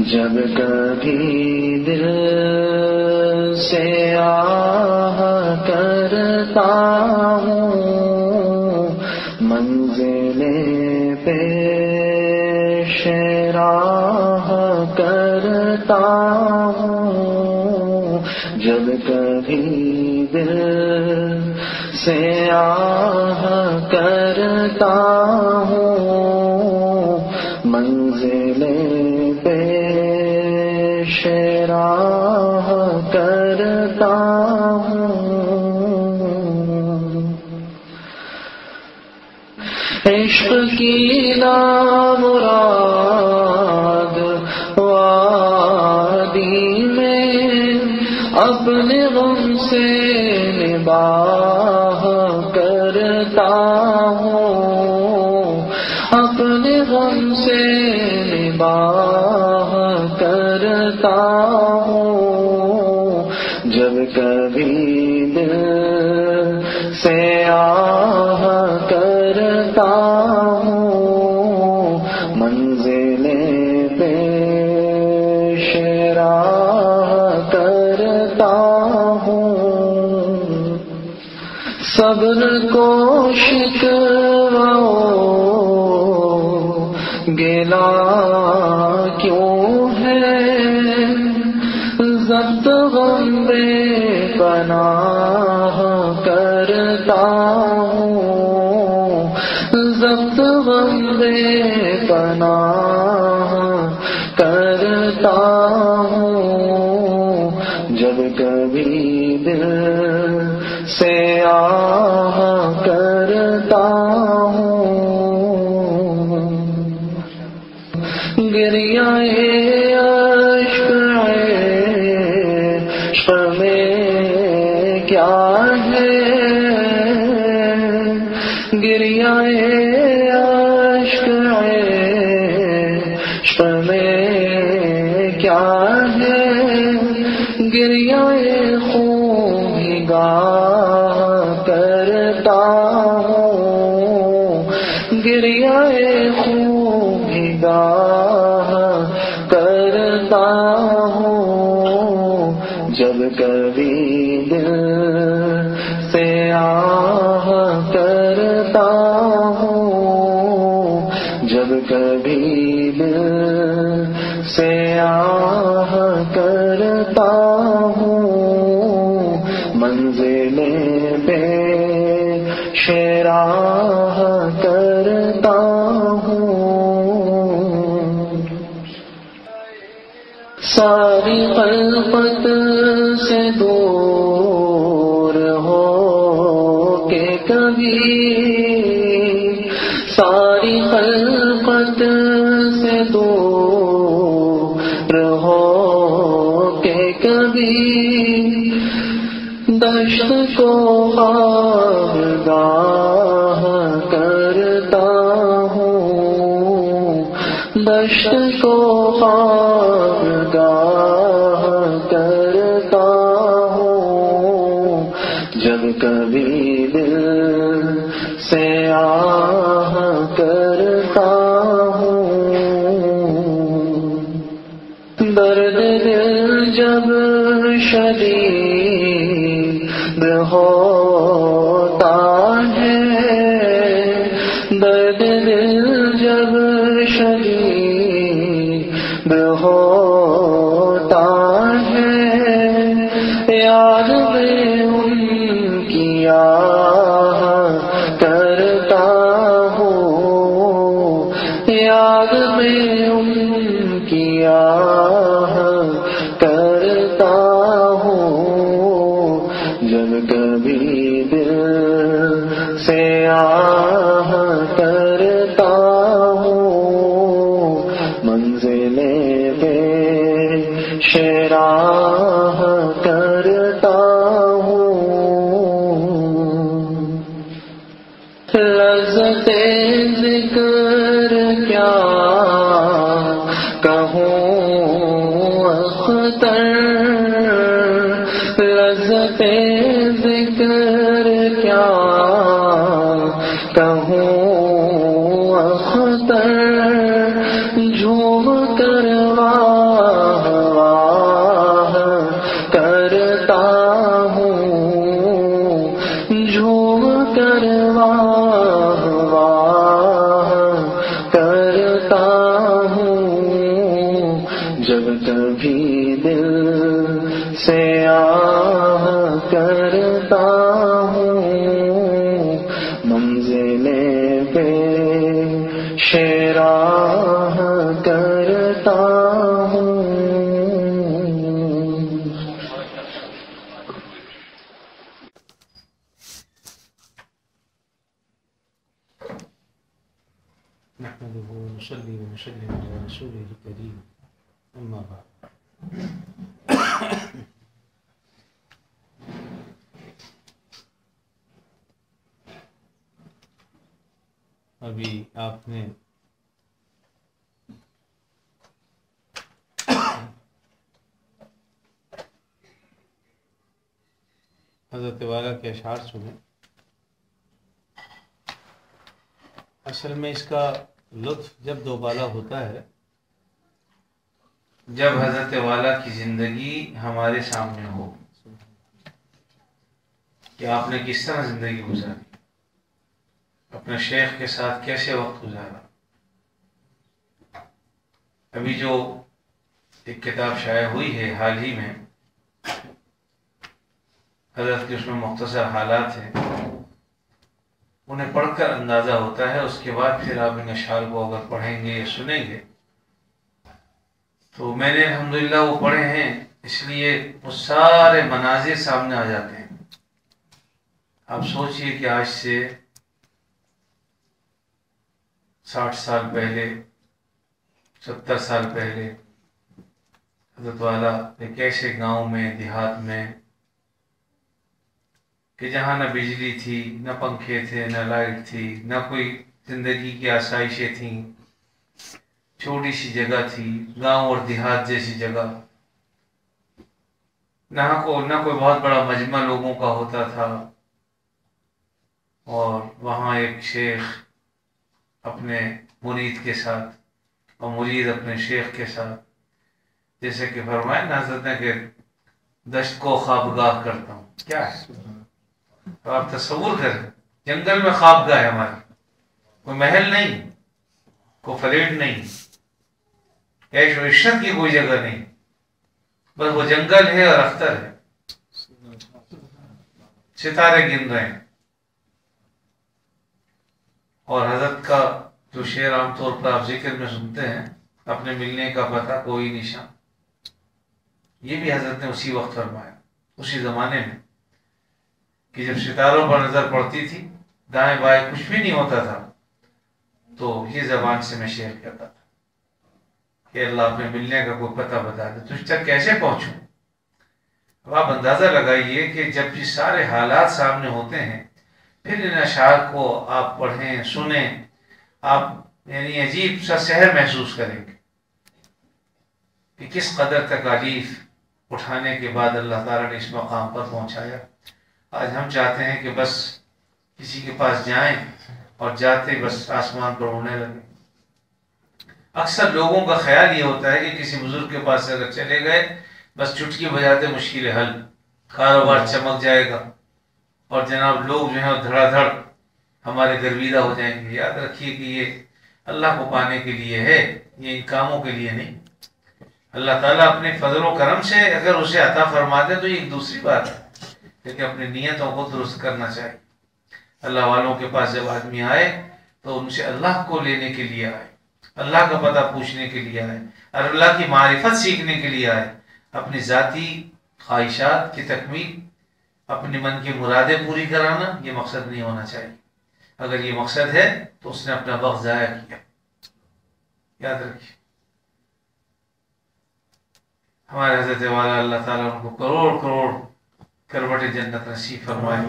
جب کبھی دل سے آہ کرتا ہوں منزلیں پیش راہ کرتا ہوں جب کبھی دل سے آہ کرتا ہوں منزلیں پیش راہ کرتا ہوں عشق کی نامراد وادی میں اپنے غم سے نباہ کرتا ہوں اپنے غم سے نباہ کرتا ہوں جب کبھی دل سے آہ کرتا ہوں منزلیں پیش راہ کرتا ہوں صبر کو شکوہ گلا کیوں ہے ضبط غم بے پناہ کرتا ہوں ضبط غم بے پناہ کرتا ہوں جب کبھی دل سے آہ کرتا ہوں گریہ عشق میں کیا ہے گریہ عشق میں کیا ہے گریہ خون بھیگا کرتا ہوں گریہ خون بھیگا کرتا ہوں جب کبھی دل سے آہ کرتا ہوں جب کبھی دل سے آہ کرتا ہوں منزلیں پیش راہ کرتا ہوں ساری خلقت سے دور ہو کے کبھی ساری خلقت سے دور ہو کے کبھی دشت کو خوابگاہ کرتا ہوں دشت کو خوابگاہ کرتا ہوں جب کبھی دل سے آہ کرتا ہوں درد دل جب شدید ہوتا ہے درد دل جب شدید ہوتا ہے یاد میں ان کی آہ کرتا ہوں یاد میں ان کی آہ کرتا ہوں جب کبھی دل سے آہ کرتا ہوں منزلیں پیش راہ کرتا ہوں لذت ذکر کیا کہوں اختر لذت ذکر کیا کہوں اختر جھوم کر جب کبھی دل سے آہ کرتا ہوں منزل پہ شراہ کرتا ہوں. نحمده ونصلي ونسلم على رسوله الكريم اما بعد. ابھی آپ نے حضرت والا کے اشعار سنے. اصل میں اس کا لطف جب دوبالا ہوتا ہے جب حضرت والا کی زندگی ہمارے سامنے ہو کہ آپ نے کس طرح زندگی گزاری، اپنے شیخ کے ساتھ کیسے وقت گزارا. ابھی جو ایک کتاب شائع ہوئی ہے حال ہی میں، حضرت کے اس میں مختصر حالات ہیں، انہیں پڑھ کر اندازہ ہوتا ہے. اس کے بعد پھر آپ ان اشعار کو اگر پڑھیں گے یا سنیں گے تو میں نے الحمدللہ وہ پڑھے ہیں، اس لیے وہ سارے مناظر سامنے آ جاتے ہیں. آپ سوچئے کہ آج سے 60 سال پہلے، 70 سال پہلے حضرت والا ایک ایسے گاؤں میں، دیہات میں، کہ جہاں نہ بجلی تھی، نہ پنکھے تھے، نہ لائٹ تھی، نہ کوئی زندگی کی آسائشیں تھیں، چھوٹی سی جگہ تھی، گاؤں اور دیہات جیسی جگہ، نہ کوئی بہت بڑا مجمع لوگوں کا ہوتا تھا. اور وہاں ایک شیخ اپنے مرید کے ساتھ اور مرید اپنے شیخ کے ساتھ، جیسے کہ فرمایا نا حضرت نے کہ دشت کو خوابگاہ کرتا ہوں. کیا ہے تو آپ تصور کریں، جنگل میں خوابگاہ ہے ہماری، کوئی محل نہیں، کوئی فلیٹ نہیں، عیش و عشرت کی کوئی جگہ نہیں، بس وہ جنگل ہے اور اختر ہے، ستارے گن رہے ہیں. اور حضرت کا جو شعر عام طور پر آپ ذکر میں سنتے ہیں، اپنے ملنے کا پتہ کوئی نشان، یہ بھی حضرت نے اسی وقت فرمایا، اسی زمانے میں، کہ جب ستاروں پر نظر پڑتی تھی، دائیں بائیں کچھ بھی نہیں ہوتا تھا، تو یہ زبان سے میں شعر کرتا تھا کہ اللہ اپنے ملنے کا کوئی پتہ بتا دے، تجھ تک کیسے پہنچوں. اب آپ اندازہ لگائیے کہ جب یہ سارے حالات سامنے ہوتے ہیں، پھر ان اشعار کو آپ پڑھیں، سنیں، آپ یعنی عجیب سا سحر محسوس کریں گے کہ کس قدر تکالیف اٹھانے کے بعد اللہ تعالیٰ نے اس مقام پر پہنچایا. آج ہم چاہتے ہیں کہ بس کسی کے پاس جائیں اور جاتے بس آسمان پر اڑنے لگیں. اکثر لوگوں کا خیال یہ ہوتا ہے کہ کسی بزرگ کے پاس اگر چلے گئے بس چٹکی بجاتے مشکل حل، کاروبار چمک جائے گا اور جناب لوگ جو ہیں دھڑا دھڑ ہمارے گرویدہ ہو جائیں گے. یاد رکھیے کہ یہ اللہ کو پانے کے لیے ہے، یہ ان کاموں کے لیے نہیں. اللہ تعالیٰ اپنے فضل و کرم سے اگر اسے عطا فرما دے تو یہ ایک دوسری بات ہے، لیکن اپنی نیتوں کو درست کرنا چاہیے. اللہ والوں کے پاس جب آدمی آئے تو ان سے اللہ کو لینے کے لیے آئے، اللہ کا پتہ پوچھنے کے لیے آئے، اور اللہ کی معرفت سیکھنے کے لیے آئے. اپنی ذاتی خواہشات کی تکمیل، اپنے من کی مرادیں پوری کرانا، یہ مقصد نہیں ہونا چاہیے. اگر یہ مقصد ہے تو اس نے اپنا وقت ضائع کیا. یاد رکھیے ہمارے حضرت والا اللہ تعالیٰ ان کو کروڑ کروڑ کروٹ جنت نصیب فرمائے.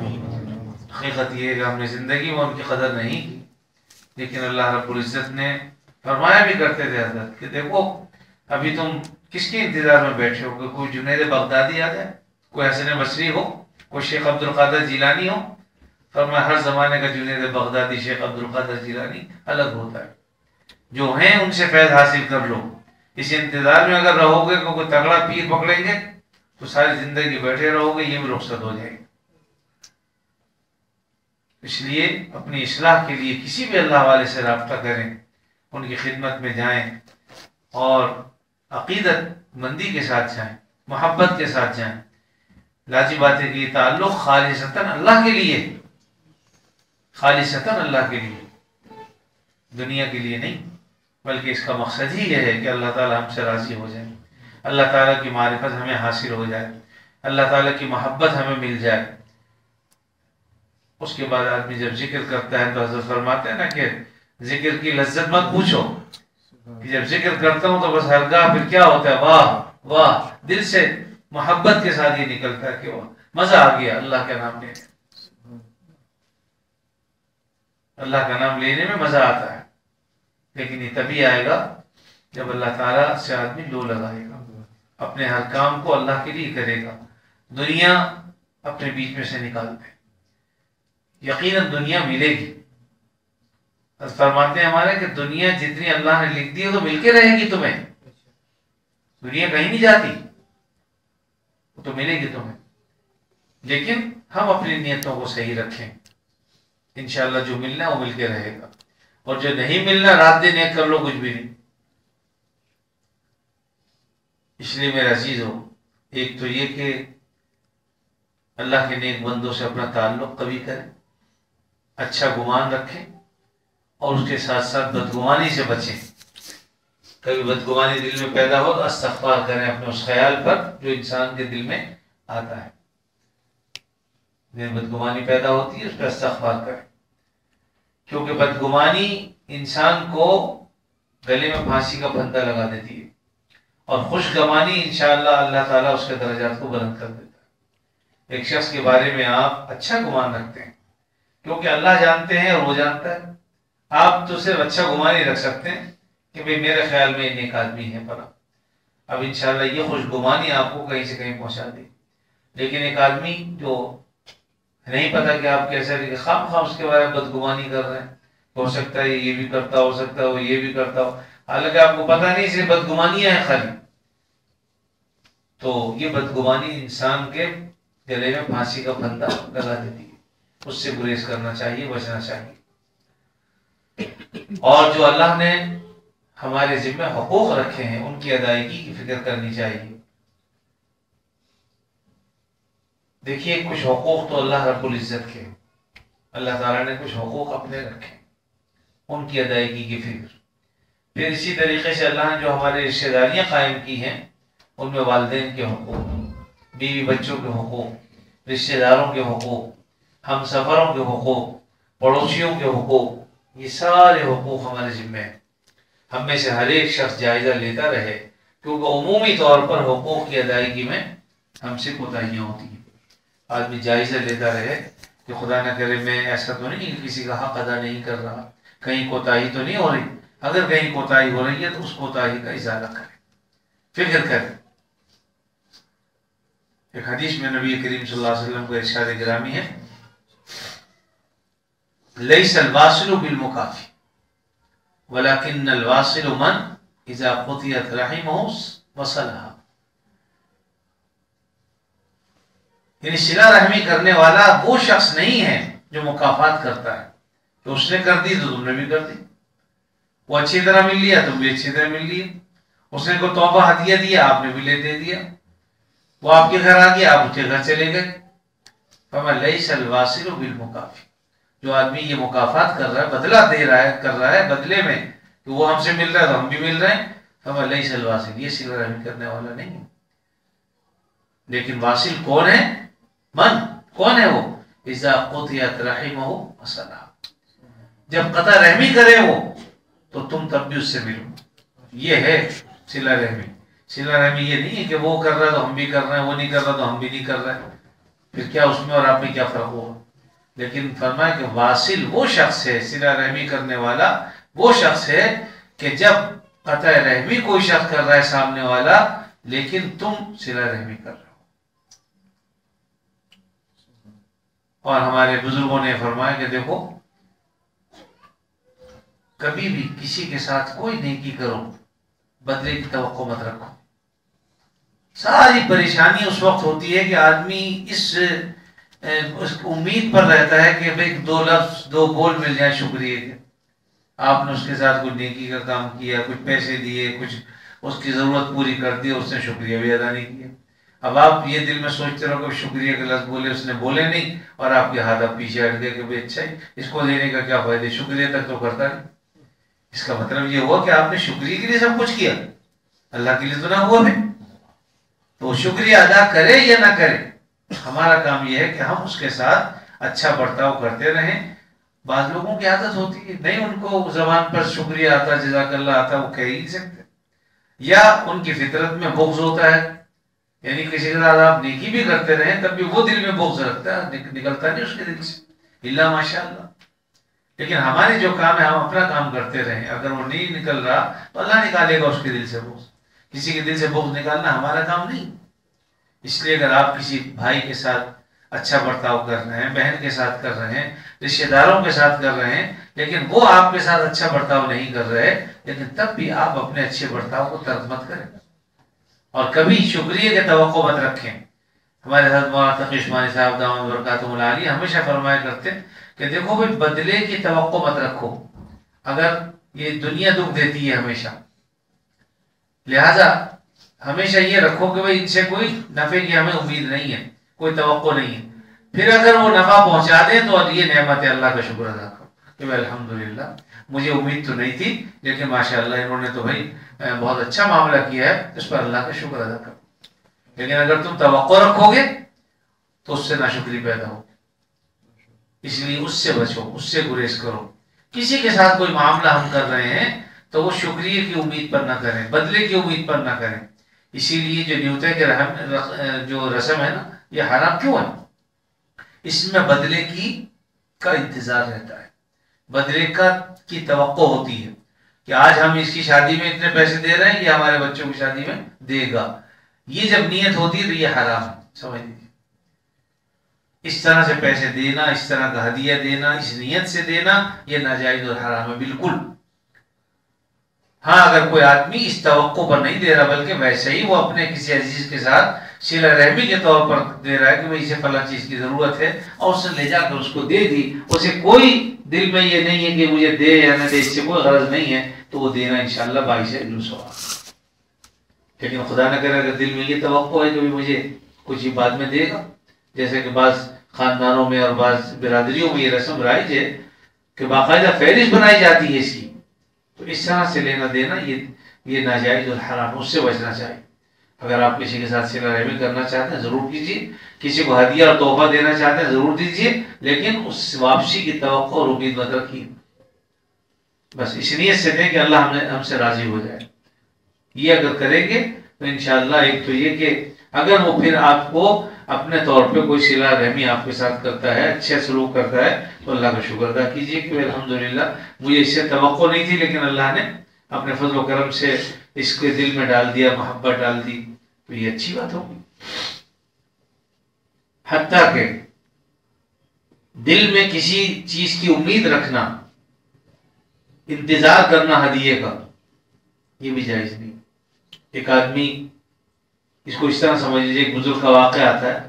حقیقت یہ ہے کہ ہم نے زندگی میں ان کی قدر نہیں کی، لیکن اللہ رب العزت نے فرمایا بھی کرتے تھے حضرت کہ دیکھو ابھی تم کس کے انتظار میں بیٹھے ہو، کہ کوئی جنید بغدادی آ جائے، کوئی حسن بصری ہو، کوئی شیخ عبد القادر جیلانی ہو. فرمایا ہر زمانے کا جنید بغدادی شیخ عبد القادر جیلانی الگ ہوتا ہے، جو ہیں ان سے فیض حاصل کر لو. اس انتظار میں اگر رہو گے کہ کوئی تگڑا پیر پکڑیں گے تو ساری زندگی بیٹھے رہو گے، یہ بھی رخصت ہو جائے گی. اس لیے اپنی اصلاح کے لیے کسی بھی اللہ والے سے رابطہ کریں، ان کی خدمت میں جائیں اور عقیدت مندی کے ساتھ جائیں، محبت کے ساتھ جائیں. لاجی بات ہے کہ یہ تعلق خالصتاً اللہ کے لیے، خالصتاً اللہ کے لیے، دنیا کے لیے نہیں، بلکہ اس کا مقصد ہی یہ ہے کہ اللہ تعالیٰ ہم سے راضی ہو جائے، اللہ تعالیٰ کی معرفت ہمیں حاصل ہو جائے، اللہ تعالیٰ کی محبت ہمیں مل جائے. اس کے بعد آدمی جب ذکر کرتا ہے تو حضرت فرماتے ہیں نا کہ ذکر کی لذت مت پوچھو، کہ جب ذکر کرتا ہوں تو بس ہرگاہ پھر کیا ہوتا ہے، واہ واہ، دل سے محبت کے ساتھ یہ نکلتا ہے کہ واہ مزہ آ گیا اللہ کا نام لینے، اللہ کا نام لینے میں مزہ آتا ہے. لیکن یہ تبھی آئے گا جب اللہ تعالیٰ سے آدمی لو لگائے گا، اپنے ہر کام کو اللہ کے لیے کرے گا، دنیا اپنے بیچ میں سے نکال دے. یقیناً دنیا ملے گی. فرماتے ہیں ہمارے کہ دنیا جتنی اللہ نے لکھ دی ہے تو مل کے رہے گی تمہیں، دنیا کہیں نہیں جاتی، وہ تو ملے گی تمہیں. لیکن ہم اپنی نیتوں کو صحیح رکھیں، انشاءاللہ جو ملنا ہے وہ مل کے رہے گا، اور جو نہیں ملنا رات دن ایک کر لو کچھ بھی نہیں. اس لیے میرے عزیزو، ایک تو یہ کہ اللہ کے نیک بندوں سے اپنا تعلق قوی کریں، اچھا گمان رکھیں، اور اس کے ساتھ ساتھ بدگمانی سے بچیں. کبھی بدگمانی دل میں پیدا ہو تو استغفار کریں اپنے اس خیال پر جو انسان کے دل میں آتا ہے. بدگمانی پیدا ہوتی ہے اس پہ استغفار کریں، کیونکہ بدگمانی انسان کو گلے میں پھانسی کا پھندا لگا دیتی ہے، اور خوش گمانی انشاءاللہ اللہ تعالیٰ اس کے درجات کو بلند کر دیتا ہے. ایک شخص کے بارے میں آپ اچھا گمان رکھتے ہیں کیونکہ اللہ جانتے ہیں اور وہ جانتا ہے. آپ تو صرف اچھا گمان ہی رکھ سکتے ہیں کہ بھئی میرے خیال میں یہ نیک آدمی ہے فلاں. اب انشاءاللہ یہ خوش گمانی آپ کو کہیں سے کہیں پہنچا دے. لیکن ایک آدمی جو نہیں پتا کہ آپ کیسے خام خواہ اس کے بارے میں بدگمانی کر رہے ہیں، ہو سکتا ہے یہ بھی کرتا ہو سکتا ہے وہ یہ بھی کرتا ہو، حالانکہ آپ کو پتہ نہیں صرف بدگمانیاں ہیں خالی. تو یہ بدگمانی انسان کے گلے میں پھانسی کا پھندا لگا دیتی ہے. اس سے گریز کرنا چاہیے، بچنا چاہیے. اور جو اللہ نے ہمارے ذمہ حقوق رکھے ہیں ان کی ادائیگی کی فکر کرنی چاہیے. دیکھیے کچھ حقوق تو اللہ رب العزت کے، اللہ تعالیٰ نے کچھ حقوق اپنے رکھے، ان کی ادائیگی کی فکر. پھر اسی طریقے سے اللہ نے جو ہمارے رشتہ داریاں قائم کی ہیں ان میں والدین کے حقوق، بیوی بچوں کے حقوق، رشتہ داروں کے حقوق، ہم سفروں کے حقوق، پڑوسیوں کے حقوق، یہ سارے حقوق ہمارے ذمہ ہیں. ہم میں سے ہر ایک شخص جائزہ لیتا رہے، کیونکہ عمومی طور پر حقوق کی ادائیگی میں ہم سے کوتاہیاں ہوتی ہیں. آدمی جائزہ لیتا رہے کہ خدا نہ کرے میں ایسا تو نہیں کہ کسی کا حق ادا نہیں کر رہا، کہیں کوتاہی تو نہیں ہو رہی. اگر کہیں کوتاہی ہو رہی ہے تو اس کوتاہی کا ازالہ کرے، فکر کرے. ایک حدیث میں نبی کریم صلی اللہ علیہ وسلم کا ارشاد گرامی ہے، لیس الواصل بالمکافی ولکن الواصل من اذا قطعت رحمہ وصلها. یعنی صلہ رحمی کرنے والا وہ شخص نہیں ہے جو مکافات کرتا ہے کہ اس نے کر دی تو تم نے بھی کر دی، وہ اچھی طرح مل لیا تم بھی اچھی طرح مل لیے، اس نے کوئی تحفہ ہدیہ دیا آپ نے بھی لے دے دیا، وہ آپ کے گھر آ گیا آپ اس کے گھر چلے گئے. فما لیس الواصل بالمکافی، جو آدمی یہ مکافات کر رہا ہے، بدلہ دے رہا ہے، کر رہا ہے بدلے میں کہ وہ ہم سے مل رہا ہے تو ہم بھی مل رہے ہیں، فما لیس الواصل، یہ صلہ رحمی کرنے والا نہیں ہے. لیکن واصل کون ہے؟ من کون ہے وہ؟ اذا قطعت رحمہ وصلها، جب قطع رحمی کرے وہ تو تم تب بھی اس سے ملو. یہ ہے صلہ رحمی. صلہ رحمی یہ نہیں ہے کہ وہ کر رہا ہے تو ہم بھی کر رہے ہیں، وہ نہیں کر رہا تو ہم بھی نہیں کر رہے ہیں، پھر کیا اس میں اور آپ میں کیا فرق ہوگا. لیکن فرمایا کہ واصل وہ شخص ہے، صلہ رحمی کرنے والا وہ شخص ہے کہ جب قطع رحمی کوئی شخص کر رہا ہے سامنے والا لیکن تم صلہ رحمی کر رہے ہو. اور ہمارے بزرگوں نے فرمایا کہ دیکھو کبھی بھی کسی کے ساتھ کوئی نیکی کرو بدلے کی توقع مت رکھو. ساری پریشانی اس وقت ہوتی ہے کہ آدمی اس امید پر رہتا ہے کہ بھئی دو لفظ دو بول مل جائیں شکریہ کے، آپ نے اس کے ساتھ کچھ نیکی کا کام کیا، کچھ پیسے دیے، کچھ اس کی ضرورت پوری کر دی، اس نے شکریہ بھی ادا نہیں کیا۔ اب آپ یہ دل میں سوچتے رہو کہ شکریہ کا لفظ بولے، اس نے بولے نہیں، اور آپ کے ہاتھ آپ پیچھے ہٹ گئے کہ بھائی اچھا ہی اس کو دینے کا کیا فائدہ، شکریہ تک تو کرتا نہیں۔ اس کا مطلب یہ ہوا کہ آپ نے شکریہ کے لیے سب کچھ کیا، اللہ کے لیے تو نہ ہوا بھی۔ تو شکریہ ادا کرے یا نہ کرے، ہمارا کام یہ ہے کہ ہم اس کے ساتھ اچھا برتاؤ کرتے رہیں۔ بعض لوگوں کی عادت ہوتی ہے نہیں، ان کو زبان پر شکریہ آتا، جزاک اللہ آتا، وہ کہہ ہی نہیں سکتے، یا ان کی فطرت میں بغض ہوتا ہے، یعنی کسی کے ساتھ آپ نیکی بھی کرتے رہیں تب بھی وہ دل میں بغض رکھتا ہے، نکلتا نہیں اس کے دل سے الا ماشاء اللہ۔ لیکن ہمارے جو کام ہے ہم اپنا کام کرتے رہیں، اگر وہ نہیں نکل رہا تو اللہ نکالے گا اس کے دل سے بغض۔ کسی کے دل سے بغض نکالنا ہمارا کام نہیں۔ اس لیے اگر آپ کسی بھائی کے ساتھ اچھا برتاؤ کر رہے ہیں، بہن کے ساتھ کر رہے ہیں، رشتہ داروں کے ساتھ کر رہے ہیں، لیکن وہ آپ کے ساتھ اچھا برتاؤ نہیں کر رہے، لیکن تب بھی آپ اپنے اچھے برتاؤ کو ترک مت کریں اور کبھی شکریہ کے توقع مت رکھیں۔ ہمارے حضرت مولانا تقی عثمانی صاحب دامت برکاتہم العالیہ ہمیشہ فرمایا کرتے کہ دیکھو بھائی بدلے کی توقع مت رکھو، اگر یہ دنیا دکھ دیتی ہے ہمیشہ، لہذا ہمیشہ یہ رکھو کہ بھائی ان سے کوئی نفع کی ہمیں امید نہیں ہے، کوئی توقع نہیں ہے۔ پھر اگر وہ نفع پہنچا دیں تو یہ نعمت ہے، اللہ کا شکر ادا کرو کہ بھائی الحمدللہ مجھے امید تو نہیں تھی، لیکن ماشاءاللہ انہوں نے تو بھائی بہت اچھا معاملہ کیا ہے، اس پر اللہ کا شکر ادا کرو۔ لیکن اگر تم توقع رکھو گے تو اس سے ناشکری پیدا ہو، اس لیے اس سے بچو، اس سے گریز کرو۔ کسی کے ساتھ کوئی معاملہ ہم کر رہے ہیں تو وہ شکریہ کی امید پر نہ کریں، بدلے کی امید پر نہ کریں۔ اسی لیے جو نیوتے کے جو رسم ہے نا، یہ حرام کیوں ہے؟ اس میں بدلے کا انتظار رہتا ہے، بدلے کی توقع ہوتی ہے کہ آج ہم اس کی شادی میں اتنے پیسے دے رہے ہیں، یہ ہمارے بچوں کی شادی میں دے گا۔ یہ جب نیت ہوتی ہے تو یہ حرام ہے، سمجھ لیجیے۔ اس طرح سے پیسے دینا، اس طرح کا ہدیہ دینا، اس نیت سے دینا، یہ ناجائز اور حرام ہے بالکل۔ ہاں اگر کوئی آدمی اس توقع پر نہیں دے رہا بلکہ ویسے ہی وہ اپنے کسی عزیز کے ساتھ صلہ رحمی کے طور پر دے رہا ہے کہ اسے فلاں چیز کی ضرورت ہے اور اس نے لے جا کر اس کو دے دی، اسے کوئی دل میں یہ نہیں ہے کہ مجھے دے یا نہ دے، اس سے کوئی غرض نہیں ہے، تو وہ دینا انشاءاللہ باعث اجر و ثواب۔ لیکن خدا نہ کرے اگر دل میں یہ توقع ہے کہ مجھے کچھ ہی بعد میں دے گا، جیسے کہ بعض خاندانوں میں اور بعض برادریوں میں یہ رسم رائج ہے کہ باقاعدہ فہرست بنائی جاتی ہے اس کی، تو اس طرح سے لینا دینا یہ ناجائز اور حرام، اس سے بچنا چاہیے۔ اگر آپ کسی کے ساتھ صلہ رحمی کرنا چاہتے ہیں ضرور کیجیے، کسی کو ہدیہ اور تحفہ دینا چاہتے ہیں ضرور دیجیے، لیکن اس واپسی کی توقع اور امید مت رکھیے، بس اس نیت سے دیں کہ اللہ ہم سے راضی ہو جائے۔ یہ اگر کریں گے تو انشاءاللہ ایک تو یہ کہ اگر وہ پھر آپ کو اپنے طور پہ کوئی صلہ رحمی آپ کے ساتھ کرتا ہے، اچھے سلوک کرتا ہے، تو اللہ کا شکر ادا کیجیے کہ الحمدللہ مجھے اس سے توقع نہیں تھی، لیکن اللہ نے اپنے فضل و کرم سے اس کے دل میں ڈال دیا، محبت ڈال دی، تو یہ اچھی بات ہوگی۔ حتیٰ کہ دل میں کسی چیز کی امید رکھنا، انتظار کرنا ہدیے کا، یہ بھی جائز نہیں۔ ایک آدمی، اس کو اس طرح سمجھ لیجیے، ایک بزرگ کا واقعہ آتا ہے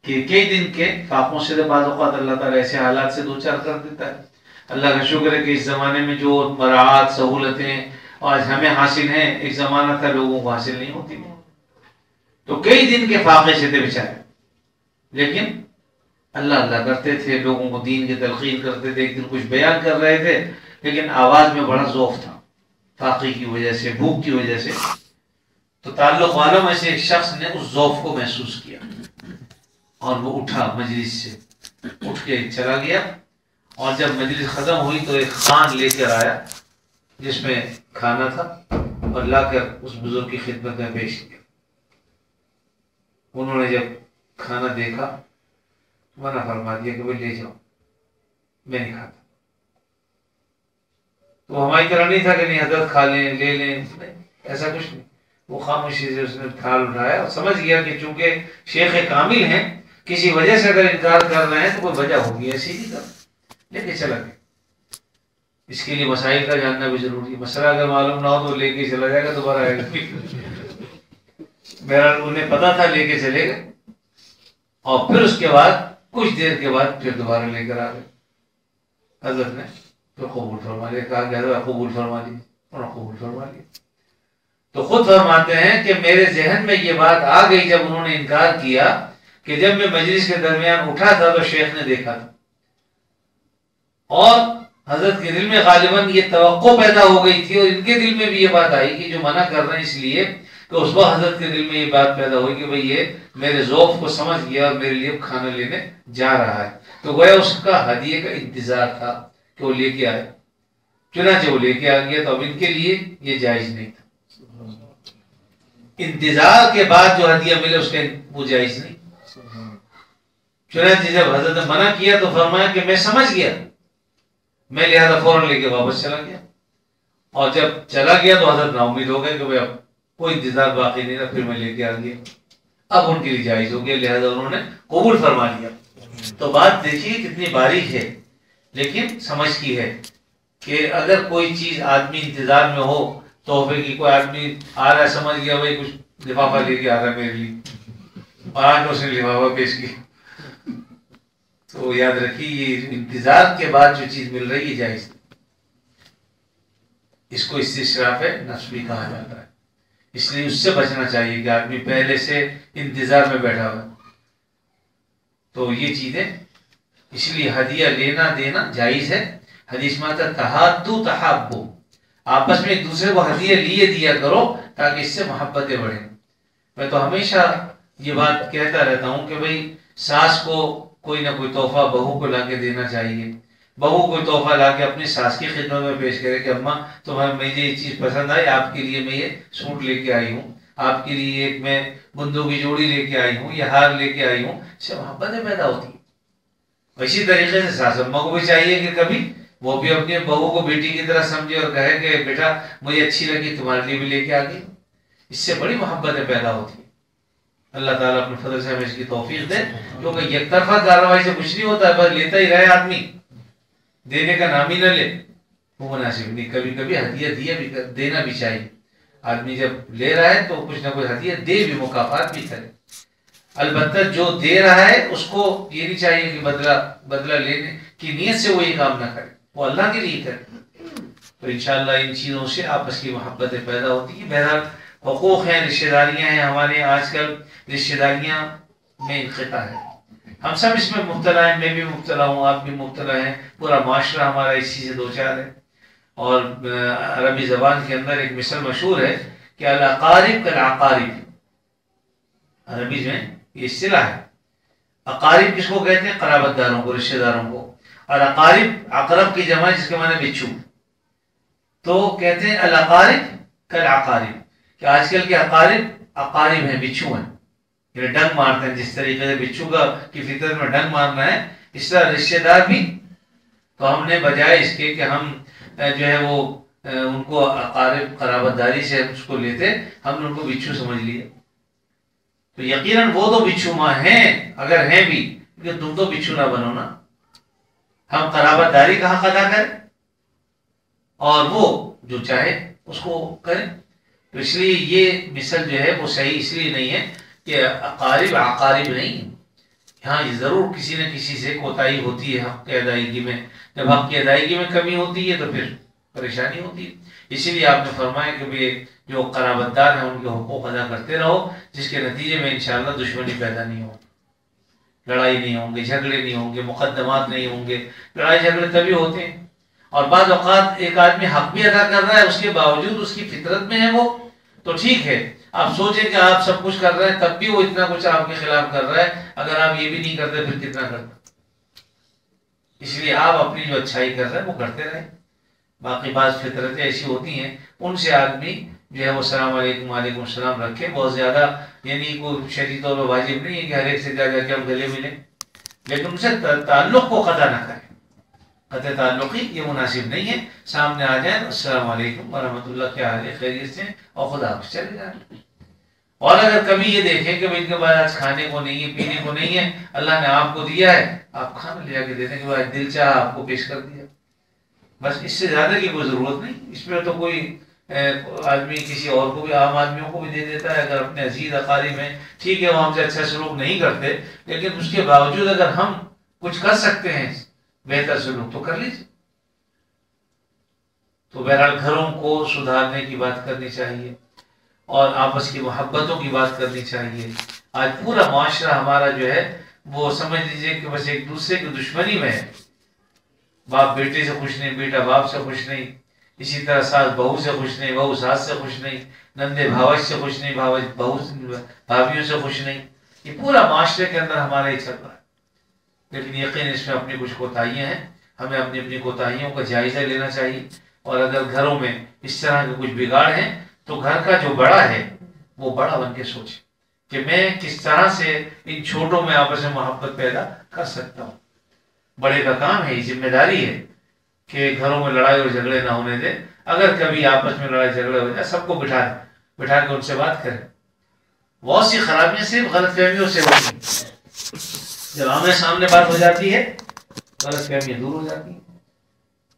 کہ کئی دن کے فاقوں سے بعض اوقات اللہ تعالیٰ ایسے حالات سے دو چار کر دیتا ہے۔ اللہ کا شکر ہے کہ اس زمانے میں جو مراعات، سہولتیں آج ہمیں حاصل ہیں، ایک زمانہ تھا لوگوں کو حاصل نہیں ہوتی تھی، تو کئی دن کے فاقے سے تھے بیچارے، لیکن اللہ اللہ کرتے تھے، لوگوں کو دین کی تلقین کرتے تھے، ایک دن کچھ بیان کر رہے تھے، لیکن آواز میں بڑا ذوف تھا فاقے کی وجہ سے، بھوک کی وجہ سے۔ تو تعلق والوں میں سے ایک شخص نے اس ذوف کو محسوس کیا اور وہ اٹھا، مجلس سے اٹھ کے چلا گیا، اور جب مجلس ختم ہوئی تو ایک خوان لے کر آیا جس میں کھانا تھا، اور لا کر اس بزرگ کی خدمت میں پیش کیا۔ انہوں نے جب کھانا دیکھا منع فرما دیا کہ وہ لے جاؤ، میں نہیں کھاتا۔ تو ہماری طرح نہیں تھا کہ نہیں حضرت کھا لیں، لے لیں، ایسا کچھ نہیں۔ وہ خاموشی سے اس نے تھال اٹھایا اور سمجھ گیا کہ چونکہ شیخ کامل ہیں، کسی وجہ سے اگر انکار کر رہے ہیں تو کوئی وجہ ہوگی، ایسی نہیں کر، لے کے چلا گیا۔ اس کے لیے مسائل کا جاننا بھی ضروری ہے، مسئلہ اگر معلوم نہ ہو تو لے کے چلا جائے گا، دوبارہ آئے گا۔ بہرحال انہیں پتا تھا، لے کے چلے گئے، اور پھر اس کے بعد کچھ دیر کے بعد پھر دوبارہ لے کر آ گئے۔ حضرت نے تو قبول فرما لیا، کہا کہ حضرت قبول فرما لیجیے، انہوں نے قبول فرما لیا۔ تو خود فرماتے ہیں کہ میرے ذہن میں یہ بات آ گئی جب انہوں نے انکار کیا کہ جب میں مجلس کے درمیان اٹھا تھا تو شیخ نے دیکھا تھا، اور حضرت کے دل میں غالباً یہ توقع پیدا ہو گئی تھی، اور ان کے دل میں بھی یہ بات آئی کہ جو منع کر رہے ہیں اس لیے کہ اس وقت حضرت کے دل میں یہ بات پیدا ہوئی کہ بھئی یہ میرے ذوق کو سمجھ گیا اور میرے لیے کھانا لینے جا رہا ہے، تو گویا اس کا ہدیے کا انتظار تھا کہ وہ لے کے آئے، چنانچہ وہ لے کے آ گیا، تو اب ان کے لیے یہ جائز نہیں تھا، انتظار کے بعد جو ہدیہ ملے اس کا وہ جائز نہیں۔ چنانچہ جب حضرت نے منع کیا تو فرمایا کہ میں سمجھ گیا، میں لہذا فوراً لے کے واپس چلا گیا، اور جب چلا گیا تو حضرت نا امید ہو گئے کہ اب کوئی انتظار باقی نہیں رہا، پھر میں لے کے آ گیا، اب ان کے لیے جائز ہو گیا، لہذا انہوں نے قبول فرما لیا۔ تو بات دیکھیے کتنی باریک ہے، لیکن سمجھ کی ہے کہ اگر کوئی چیز آدمی انتظار میں ہو، تحفے کی، کوئی آدمی آ رہا ہے، سمجھ گیا بھائی کچھ لفافہ لے کے آ رہا ہے میرے لیے، اور آ کے اس نے لفافہ پیش کیا، تو یاد رکھیے یہ انتظار کے بعد جو چیز مل رہی ہے جائز نہیں، اس کو استشراف نفس بھی کہا جاتا ہے، اس لیے اس سے بچنا چاہیے کہ آدمی پہلے سے انتظار میں بیٹھا ہوا، تو یہ چیزیں اس لیے ہدیہ لینا دینا جائز ہے۔ حدیث میں آتا ہے تحادو تحابو، آپس میں ایک دوسرے کو ہدیہ لیے دیا کرو تاکہ اس سے محبتیں بڑھیں۔ میں تو ہمیشہ یہ بات کہتا رہتا ہوں کہ بھئی ساس کو کوئی نہ کوئی تحفہ بہو کو لا کے دینا چاہیے، بہو کوئی تحفہ لا کے اپنی ساس کی خدمت میں پیش کرے کہ اماں تمہیں مجھے یہ چیز پسند آئی، آپ کے لیے میں یہ سوٹ لے کے آئی ہوں، آپ کے لیے ایک میں بندوں کی جوڑی لے کے آئی ہوں، یہ ہار لے کے آئی ہوں، اس سے محبتیں پیدا ہوتی ہیں۔ اسی طریقے سے ساس اماں کو بھی چاہیے کہ کبھی وہ بھی اپنے بہو کو بیٹی کی طرح سمجھے اور کہے کہ بیٹا مجھے اچھی لگی، تمہارے لیے بھی لے کے آ گئی، اس سے بڑی محبتیں پیدا ہوتی ہیں۔ اللہ تعالیٰ اپنے فضل سے ہمیں اس کی توفیق دے، کیونکہ یک طرفہ کارروائی سے کچھ نہیں ہوتا ہے، بس لیتا ہی رہے آدمی، دینے کا نام ہی نہ لے، وہ مناسب نہیں۔ کبھی کبھی ہدیہ دینا بھی چاہیے، آدمی جب لے رہا ہے تو کچھ نہ کچھ ہدیہ دے بھی، مکافات بھی کرے۔ البتہ جو دے رہا ہے اس کو یہ نہیں چاہیے کہ بدلہ لینے کی نیت سے وہ یہ کام نہ کرے، وہ اللہ کے لیے کرے، تو انشاءاللہ ان چیزوں سے آپس کی محبتیں پیدا ہوتی ہیں۔ بہرحال حقوق ہیں، رشتہ داریاں ہیں، ہمارے آج کل رشتہ داریاں میں انقطاع ہے، ہم سب اس میں مبتلا ہیں، میں بھی مبتلا ہوں، آپ بھی مبتلا ہیں، پورا معاشرہ ہمارا اسی سے دوچار ہے۔ اور عربی زبان کے اندر ایک مثل مشہور ہے کہ الاقارب کالعقارب، عربی میں یہ اصطلاح ہے۔ اقارب کس کو کہتے ہیں؟ قرابت داروں کو، رشتہ داروں کو، اور اقارب عقرب کی جمع جس کے معنی بچھو، تو کہتے ہیں الاقارب کالعقارب، کہ آج کل کے اقارب ہیں، بچھو ہیں، یعنی ڈنگ مارتے ہیں، جس طریقے سے بچھو کی فطرت میں ڈنگ مارنا ہے، اس طرح رشتہ دار بھی۔ تو ہم نے بجائے اس کے کہ ہم جو ہے وہ ان کو اقارب قرابت داری سے اس کو لیتے، ہم نے ان کو بچھو سمجھ لیا، تو یقیناً وہ تو بچھو ماں ہیں اگر ہیں بھی، لیکن تم تو بچھو نہ بنو نا، ہم قرابت داری کا حق ادا کریں اور وہ جو چاہے اس کو کریں۔ تو اس لیے یہ مثل جو ہے وہ صحیح اس لیے نہیں ہے کہ اقارب عقارب نہیں، ہاں یہ ضرور کسی نہ کسی سے کوتاہی ہوتی ہے حق کی ادائیگی میں، جب حق کی ادائیگی میں کمی ہوتی ہے تو پھر پریشانی ہوتی ہے۔ اسی لیے آپ نے فرمایا کہ بھی جو قرابت دار ہیں ان کے حقوق ادا کرتے رہو، جس کے نتیجے میں انشاءاللہ دشمنی پیدا نہیں ہوگی، لڑائی نہیں ہوں گے، جھگڑے نہیں ہوں گے، مقدمات نہیں ہوں گے۔ لڑائی جھگڑے تبھی ہوتے ہیں، اور بعض اوقات ایک آدمی حق بھی ادا کر رہا ہے، اس کے باوجود اس کی فطرت میں ہے وہ تو ٹھیک ہے، آپ سوچیں کہ آپ سب کچھ کر رہے ہیں تب بھی وہ اتنا کچھ آپ کے خلاف کر رہا ہے، اگر آپ یہ بھی نہیں کرتے پھر کتنا کرتے۔ اس لیے آپ اپنی جو اچھائی کر رہے ہیں وہ کرتے رہیں، باقی بعض فطرتیں ایسی ہوتی ہیں ان سے آدمی جو ہے وہ السلام علیکم وعلیکم السلام رکھے، بہت زیادہ یعنی کوئی شدید طور پر واجب نہیں ہے کہ ہر ایک سے جا کے ہم گلے ملیں، لیکن ان سے تعلق کو قطع نہ کریں، قطع تعلقی یہ مناسب نہیں ہے، سامنے آ جائیں السلام علیکم ورحمۃ اللہ، کیا حال ہے، خیریت سے، اور خدا حافظ چلے جائیں۔ اور اگر کبھی یہ دیکھیں کہ ان کے بعد آج کھانے کو نہیں ہے، پینے کو نہیں ہے، اللہ نے آپ کو دیا ہے، آپ کھانا لے جا کے دے دیں کہ دل چاہا آپ کو پیش کر دیا، بس اس سے زیادہ کی کوئی ضرورت نہیں۔ اس میں تو کوئی آدمی کسی اور کو بھی، عام آدمیوں کو بھی دے دیتا ہے، اگر اپنے عزیز اقارب ہیں، ٹھیک ہے وہ ہم سے اچھا سلوک نہیں کرتے، لیکن اس کے باوجود اگر ہم کچھ کر سکتے ہیں بہتر سلوک تو کر لیجیے۔ تو بہرحال گھروں کو سدھارنے کی بات کرنی چاہیے، اور آپس کی محبتوں کی بات کرنی چاہیے. آج پورا معاشرہ ہمارا جو ہے وہ سمجھ لیجیے کہ بس ایک دوسرے کی دشمنی میں ہے. باپ بیٹے سے خوش نہیں، بیٹا باپ سے خوش نہیں، اسی طرح ساس بہو سے خوش نہیں، بہو ساس سے خوش نہیں، نندے بھاوج سے خوش نہیں، بھاوج بہو بھابھیوں سے خوش نہیں. یہ پورا معاشرے کے اندر ہمارا ہی چل رہا ہے. لیکن یقین اس میں اپنی کچھ کوتاہیاں ہیں، ہمیں اپنی اپنی کوتاہیوں کا جائزہ لینا چاہیے. اور اگر گھروں میں اس طرح کے کچھ بگاڑ ہیں تو گھر کا جو بڑا ہے وہ بڑا بن کے سوچے کہ میں کس طرح سے ان چھوٹوں میں آپس میں محبت پیدا کر سکتا ہوں. بڑے کا کام ہے، یہ ذمہ داری ہے کہ گھروں میں لڑائی اور جھگڑے نہ ہونے دے. اگر کبھی آپس میں لڑائی جھگڑے ہو جائے سب کو بٹھا کے ان سے بات کریں. بہت سی خرابیاں صرف غلط فہمیوں سے ہوتی ہیں. جب آمنے سامنے بات ہو جاتی ہے غلط فہمیاں دور ہو جاتی ہیں.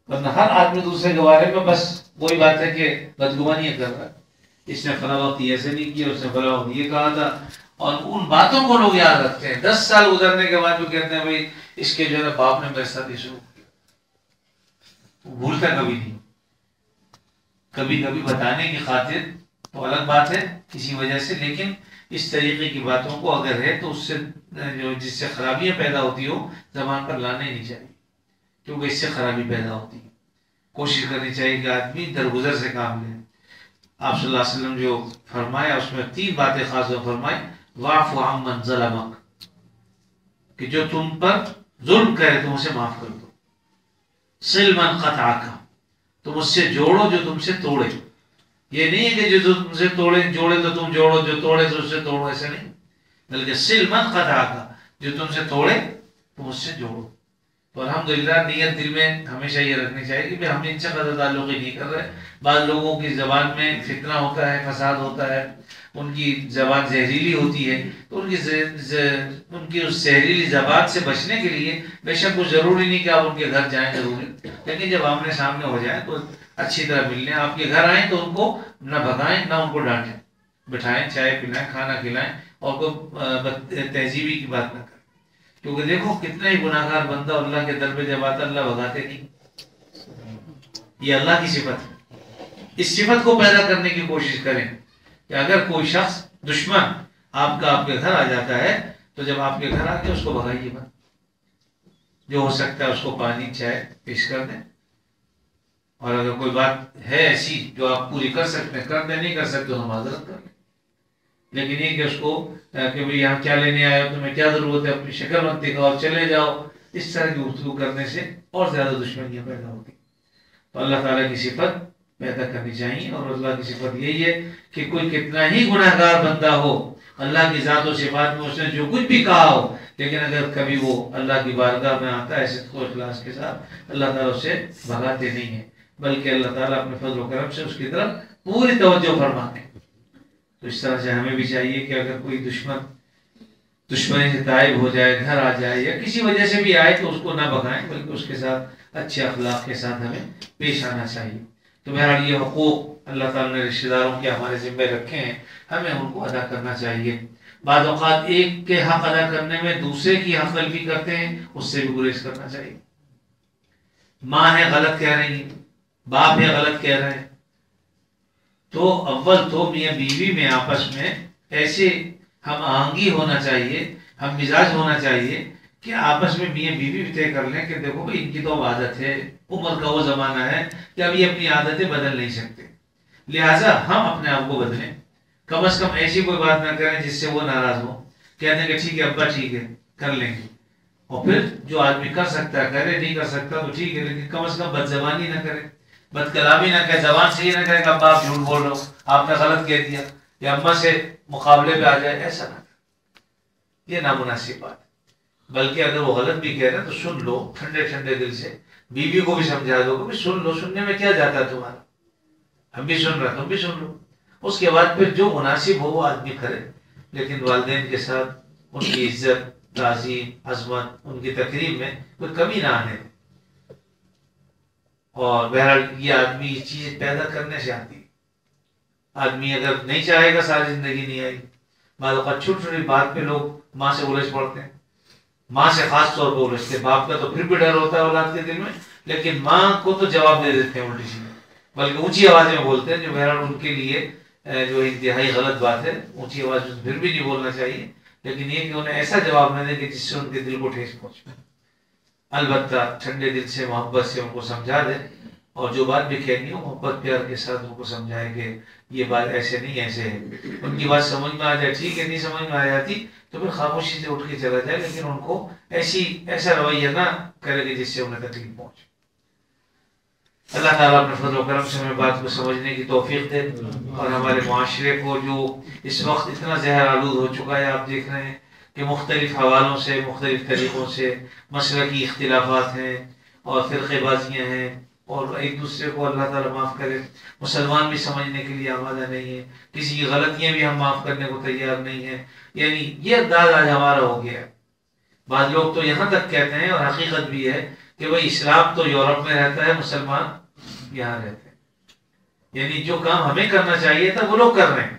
ورنہ ہر آدمی دوسرے کے بارے میں بس وہی بات ہے کہ بدگمانیاں کر رہا ہے. اس نے فلاں وقت ایسے نہیں کیا، اس نے فلاں وقت یہ کہا تھا. اور ان باتوں کو لوگ یاد رکھتے ہیں. 10 سال گزرنے کے بعد جو کہتے ہیں بھائی اس کے جو ہے باپ نے میرے ساتھ یہ شروع کیا. بھولتا کبھی نہیں. کبھی کبھی بتانے کی خاطر تو الگ بات ہے کسی وجہ سے، لیکن اس طریقے کی باتوں کو اگر ہے تو اس سے جو جس سے خرابیاں پیدا ہوتی ہو زبان پر لانا ہی نہیں چاہیے، کیونکہ اس سے خرابی پیدا ہوتی ہے. کوشش کرنی چاہیے کہ آدمی درگزر سے کام لے. آپ صلی اللہ علیہ وسلم جو فرمایا اس میں 3 باتیں خاص طور فرمائی. واعف عمن ظلمک، کہ جو تم پر ظلم کرے تم اسے معاف کر دو. صل من قطعک، تم اس سے جوڑو جو تم سے توڑے. یہ نہیں ہے کہ جو تم سے جوڑے تو تم جوڑو، جو توڑے تو اس سے توڑو، ایسا نہیں. بلکہ صل من قطعک، جو تم سے توڑے تم اس سے جوڑو. تو الحمدللہ نیت دل میں ہمیشہ یہ رکھنی چاہیے کہ ہم ان سے قدر تعلق ہی نہیں کر رہے. بعض لوگوں کی زبان میں فتنہ ہوتا ہے، فساد ہوتا ہے، ان کی زبان زہریلی ہوتی ہے. تو ان کی اس زہریلی زبان سے بچنے کے لیے بے شک وہ ضروری نہیں کہ آپ ان کے گھر جائیں ضروری، لیکن جب آمنے سامنے ہو جائیں تو اچھی طرح ملنے. آپ کے گھر آئیں تو ان کو نہ بھگائیں نہ ان کو ڈانٹیں، بٹھائیں، چائے پلائیں، کھانا کھلائیں، اور کوئی تہذیبی کی بات نہ کریں. کیونکہ دیکھو کتنا ہی گناہ گار بندہ اللہ کے در پہ جب آتا اللہ بھگاتے نہیں. یہ اللہ کی صفت ہے. اس صفت کو پیدا کرنے کی کوشش کریں کہ اگر کوئی شخص دشمن آپ کے گھر آ جاتا ہے تو جب آپ کے گھر آ کے اس کو بھگائیے مت. جو ہو سکتا ہے اس کو پانی چائے پیش کر دیں. اور اگر کوئی بات ہے ایسی جو آپ پوری کر سکتے ہیں کر دیں، نہیں کر سکتے تو معذرت کر لیں. لیکن یہ کہ اس کو کہ بھائی یہاں کیا لینے آئے ہو، تمہیں کیا ضرورت ہے، اپنی شکل مت دکھاؤ اور چلے جاؤ، اس طرح کی گفتگو کرنے سے اور زیادہ دشمنیاں پیدا ہوتی. تو اللہ تعالیٰ کی صفت پیدا کرنی چاہیے. اور اللہ کی صفت یہی ہے کہ کوئی کتنا ہی گناہ گار بندہ ہو، اللہ کی ذات و صفات میں اس نے جو کچھ بھی کہا ہو، لیکن اگر کبھی وہ اللہ کی بارگاہ میں آتا ہے صدق و اخلاص کے ساتھ، اللہ تعالیٰ اسے بھگاتے نہیں ہیں، بلکہ اللہ تعالیٰ اپنے فضل و کرم سے اس کی طرف پوری توجہ فرماتے ہیں. تو اس طرح سے ہمیں بھی چاہیے کہ اگر کوئی دشمنی سے تائب ہو جائے، گھر آ جائے یا کسی وجہ سے بھی آئے تو اس کو نہ بھگائیں، بلکہ اس کے ساتھ اچھے اخلاق کے ساتھ ہمیں پیش آنا چاہیے. تو بہرحال یہ حقوق اللہ تعالیٰ نے رشتہ داروں کے ہمارے ذمہ رکھے ہیں، ہمیں ان کو ادا کرنا چاہیے. بعض اوقات ایک کے حق ادا کرنے میں دوسرے کی حق تلفی کرتے ہیں، اس سے بھی گریز کرنا چاہیے. ماں ہے غلط کہہ رہی ہے، باپ ہے غلط کہہ رہے ہیں، تو اول تو میاں بیوی میں آپس میں ایسے ہم آہنگی ہونا چاہیے، ہم مزاج ہونا چاہیے کہ آپس میں میاں بیوی بھی طے کر لیں کہ دیکھو بھائی ان کی تو عادت ہے، عمر کا وہ زمانہ ہے کہ اب یہ اپنی عادتیں بدل نہیں سکتے، لہٰذا ہم اپنے آپ کو بدلیں. کم از کم ایسی کوئی بات نہ کریں جس سے وہ ناراض ہو. کہہ دیں کہ ٹھیک ہے ابا ٹھیک ہے کر لیں گے، اور پھر جو آدمی کر سکتا ہے کرے، نہیں کر سکتا تو ٹھیک ہے، لیکن کم از کم بد زبانی نہ کرے، بد کلامی نہ کرے. زبان سے یہ نہ کرے کہ ابا آپ جھوٹ بول رہے ہو، آپ نے غلط کہہ دیا، یا اماں سے مقابلے پہ آ جائے، ایسا نہ کرے. یہ نامناسب بات ہے. بلکہ اگر وہ غلط بھی کہہ رہے ہیں تو سن لو ٹھنڈے ٹھنڈے دل سے. بیوی کو بھی سمجھا دو کہ سن لو، سننے میں کیا جاتا ہے تمہارا، ہم بھی سن رہے تم بھی سن لو. اس کے بعد پھر جو مناسب ہو وہ آدمی کرے، لیکن والدین کے ساتھ ان کی عزت، تعظیم، عظمت، ان کی تقریب میں کوئی کمی نہ آنے دے. اور بہرحال یہ آدمی یہ چیز پیدا کرنے سے آتی ہے. آدمی اگر نہیں چاہے گا ساری زندگی نہیں آئے گی. بعض اوقات چھوٹی چھوٹی بات پہ لوگ ماں سے الجھ پڑتے ہیں، ماں سے خاص طور پہ الجھتے ہیں. باپ کا تو پھر بھی ڈر ہوتا ہے اولاد کے دل میں، لیکن ماں کو تو جواب دے دیتے ہیں الٹی سیدھی، بلکہ اونچی آواز میں بولتے ہیں، جو بہرحال ان کے لیے جو انتہائی غلط بات ہے، اونچی آواز میں پھر بھی نہیں بولنا چاہیے، لیکن یہ کہ انہیں ایسا جواب نہ دے کہ جس سے ان کے دل کو ٹھیس پہنچے۔ البتہ ٹھنڈے دل سے محبت سے ان کو سمجھا دے، اور جو بات بھی کہنی ہو محبت پیار کے ساتھ ان کو سمجھائے کہ یہ بات ایسے نہیں ایسے ہے۔ ان کی بات سمجھ میں آ جائے ٹھیک ہے، نہیں سمجھ میں آ جاتی تو پھر خاموشی سے اٹھ کے چلا جائے، لیکن ان کو ایسا رویہ نہ کرے کہ جس سے انہیں تکلیف پہنچے۔ اللہ تعالیٰ اپنے فضل و کرم سے ہمیں بات کو سمجھنے کی توفیق دے، اور ہمارے معاشرے کو جو اس وقت اتنا زہر آلود ہو چکا ہے، آپ دیکھ رہے ہیں کہ مختلف حوالوں سے مختلف طریقوں سے مسلکی اختلافات ہیں اور فرقے بازیاں ہیں، اور ایک دوسرے کو اللہ تعالیٰ معاف کرے مسلمان بھی سمجھنے کے لیے آمادہ نہیں ہے، کسی کی غلطیاں بھی ہم معاف کرنے کو تیار نہیں ہیں۔ یعنی یہ انداز آج ہمارا ہو گیا ہے۔ بعض لوگ تو یہاں تک کہتے ہیں، اور حقیقت بھی ہے، کہ بھائی اسلام تو یورپ میں رہتا ہے، مسلمان یہاں رہتے ہیں۔ یعنی جو کام ہمیں کرنا چاہیے تھا وہ لوگ کر رہے ہیں،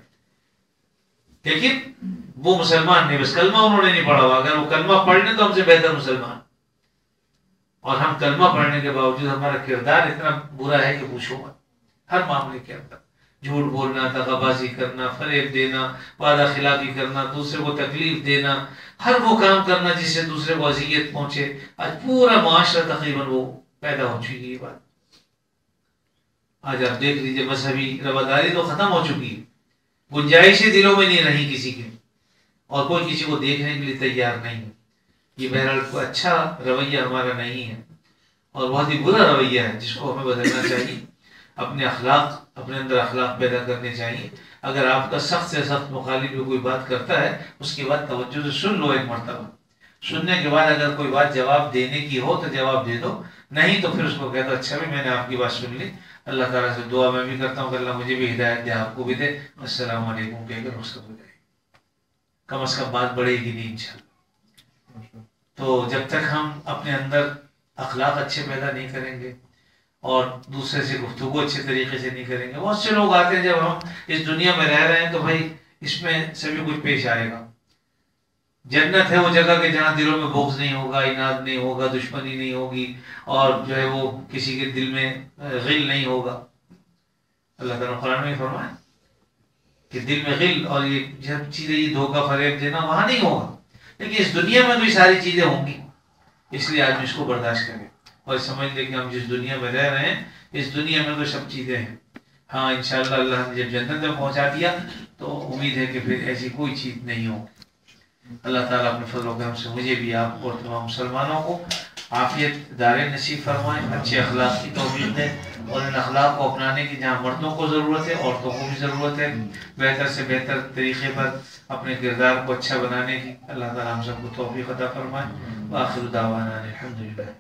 لیکن وہ مسلمان نہیں، بس کلمہ انہوں نے نہیں پڑھا ہوا۔ اگر وہ کلمہ پڑھ لیں تو ہم سے بہتر مسلمان، اور ہم کلمہ پڑھنے کے باوجود ہمارا کردار اتنا برا ہے کہ پوچھو مت۔ ہر معاملے کے اندر جھوٹ بولنا، دغا بازی کرنا، فریب دینا، وعدہ خلافی کرنا، دوسرے کو تکلیف دینا، ہر وہ کام کرنا جس سے دوسرے کو اذیت پہنچے، آج پورا معاشرہ تقریباً وہ پیدا ہو چکی ہے یہ بات۔ آج آپ دیکھ لیجیے مذہبی رواداری تو ختم ہو چکی ہے، گنجائشیں دلوں میں نہیں رہی کسی کے، اور کوئی کسی کو دیکھنے کے لیے تیار نہیں ہے۔ یہ بہرحال کوئی اچھا رویہ ہمارا نہیں ہے، اور بہت ہی برا رویہ ہے جس کو ہمیں بدلنا چاہیے۔ اپنے اندر اخلاق پیدا کرنے چاہیے۔ اگر آپ کا سخت سے سخت مخالف بھی کوئی بات کرتا ہے، اس کی بات توجہ سے سن لو ایک مرتبہ، سننے کے بعد اگر کوئی بات جواب دینے کی ہو تو جواب دے دو، نہیں تو پھر اس کو کہتا اچھا بھی میں نے آپ کی بات سن لی، اللہ تعالیٰ سے دعا میں بھی کرتا ہوں کہ اللہ مجھے بھی ہدایت دے، آپ کو بھی دے، السلام علیکم کہہ کر رخصت ہو جائے، کم از کم بات بڑھے گی نہیں انشاءاللہ۔ تو جب تک ہم اپنے اندر اخلاق اچھے پیدا نہیں کریں گے اور دوسرے سے گفتگو اچھے طریقے سے نہیں کریں گے، بہت سے لوگ آتے ہیں جب ہم اس دنیا میں رہ رہے ہیں تو بھائی اس میں سبھی کچھ پیش آئے گا۔ جنت ہے وہ جگہ کہ جہاں دلوں میں بغض نہیں ہوگا، اناد نہیں ہوگا، دشمنی نہیں ہوگی، اور جو ہے وہ کسی کے دل میں غل نہیں ہوگا۔ اللہ تعالیٰ قرآن میں فرمایا کہ دل میں غل اور یہ جب چیزیں یہ دھوکہ فریب دینا وہاں نہیں ہوگا، لیکن اس دنیا میں تو یہ ساری چیزیں ہوں گی، اس لیے آدمی اس کو برداشت کرے اور سمجھ لے کہ ہم جس دنیا میں رہ رہے ہیں اس دنیا میں تو سب چیزیں ہیں۔ ہاں انشاءاللہ اللہ نے جب جنت میں پہنچا دیا تو امید ہے کہ پھر ایسی کوئی چیز نہیں ہو۔ اللہ تعالیٰ اپنے فضل و کرم سے مجھے بھی، آپ کو اور تمام مسلمانوں کو عافیت دارین نصیب فرمائے، اچھے اخلاق کی توفیق دے، اور ان اخلاق کو اپنانے کی جہاں مردوں کو ضرورت ہے عورتوں کو بھی ضرورت ہے، بہتر سے بہتر طریقے پر اپنے کردار کو اچھا بنانے کی اللہ تعالیٰ ہم سب کو توفیق عطا فرمائے۔ وآخر دعوانا الحمدللہ۔